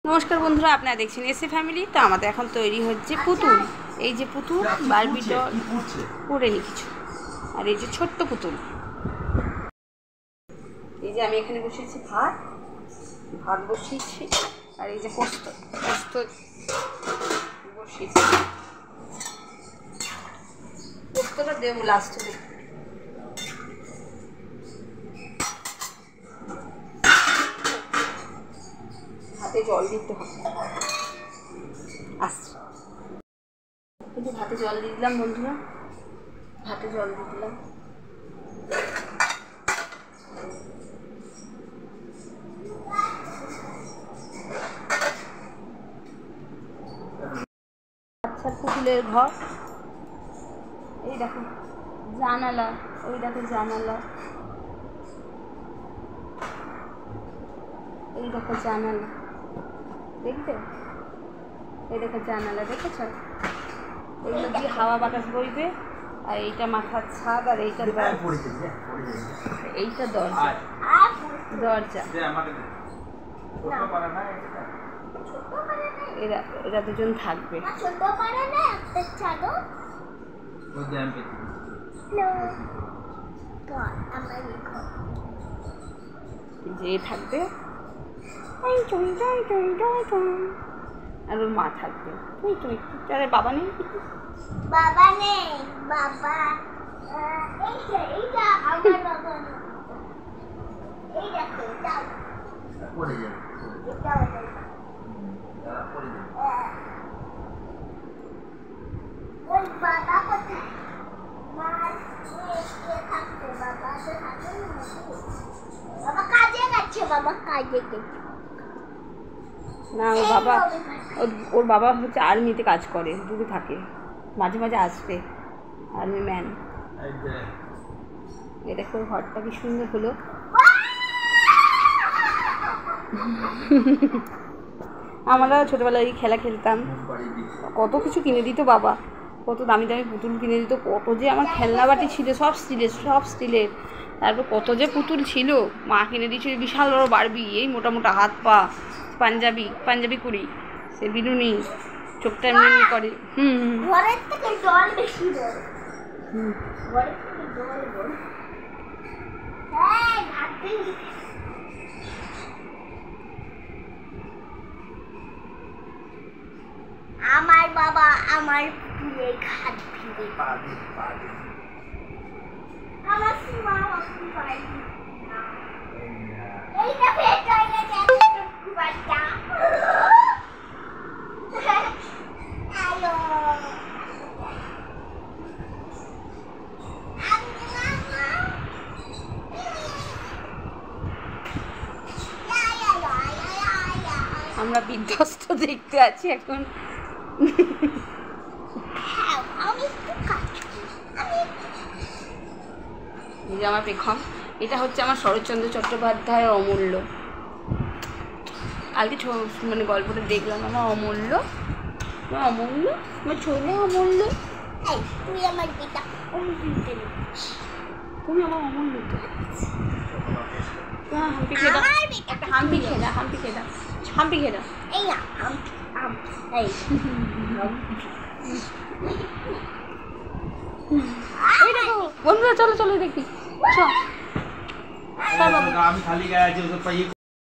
নমস্কার বন্ধুরা, আপনারা দেখছেন এসএ ফ্যামিলি। তো আমাদের এখন তৈরি হচ্ছে পুতুল। এই যে পুতুল বারবি ডল পড়েনি কিছু, আর এই যে ছোট্ট পুতুল। এই যে আমি এখানে বসিয়েছি ভাত বসিয়েছি, আর এই যে পোস্ত বসিয়েছি। পোস্তটা দেবো লাস্টে। ভাতে জল দিতে হবে। আসছে এই যে ভাতে জল দিয়ে দিলাম বন্ধুরা, ভাতে জল দিয়ে দিলাম। আচ্ছা, পুতুলের ঘর এই দেখো, জানালা, ওই দেখো জানালা, এই দেখো জানালা, দেখবে? এই দেখো জানালা, দেখেছ? এইগুলো দিয়ে হাওয়া বাতাস বইবে। আর এইটা মাথার ছাদ, আর এইটা এইটা দরজা। এরা দুজন থাকবে। যে থাকবে আর ওর মা থাকবে। আরে বাবা নেই, বাবা নেই, বাবা এইটা আমার বাবা না। এই দেখো এটা পড়ে যাবে, এটা পড়ে যাবে। ওই বাবা কোথায়? মা কে থাকবে? বাবা তো থাকে না। বাবা কাজে গেছে, বাবা কাজে গেছে না। ওর বাবা হচ্ছে আর্মিতে কাজ করে, দূরে থাকে, মাঝে মাঝে আসবে, আর্মি ম্যান। এ দেখো ঘরটা কি সুন্দর হলো। আমরা ছোটোবেলায় খেলা খেলতাম, কত কিছু কিনে দিত বাবা, কত দামি দামি পুতুল কিনে দিত, কত যে আমার খেলনা বাটি ছিল, সব স্টিলের। তারপর কত যে পুতুল ছিল, মা কিনে দিয়েছিল বিশাল বড় বারবি, এই মোটা মোটা হাত পা, পাঞ্জাবি কুড়ি, সে বিনুনি, চোখটা এমনি করে। ঘরের থেকে জল বেশি বড়, ঘরের থেকে জল বড়। হ্যাঁ, ঘাটে আমার বাবা আমার পুরে ঘাট ফিরে পাবে। আমার মা কি পাই না, এইটা ফেট হয়ে গেছে একটু বাচ্চা। হ্যালো, আমরা বিধ্বস্ত দেখতে আছি এখন। এই যে আমার পেখম, এটা হচ্ছে আমার শরৎচন্দ্র চট্টোপাধ্যায়ের অমূল্য। আগে মানে গল্পটা দেখলাম, আমার অমূল্য, আমার ছোট অমূল্য। তুই আমার বেটা, তুমি আমার অমূল্য তো। একটা হাম্পি খেয়ে দাও। এই না এই দেখো বন্ধুরা, চলো দেখি। আমি খালি গায়ে আছে।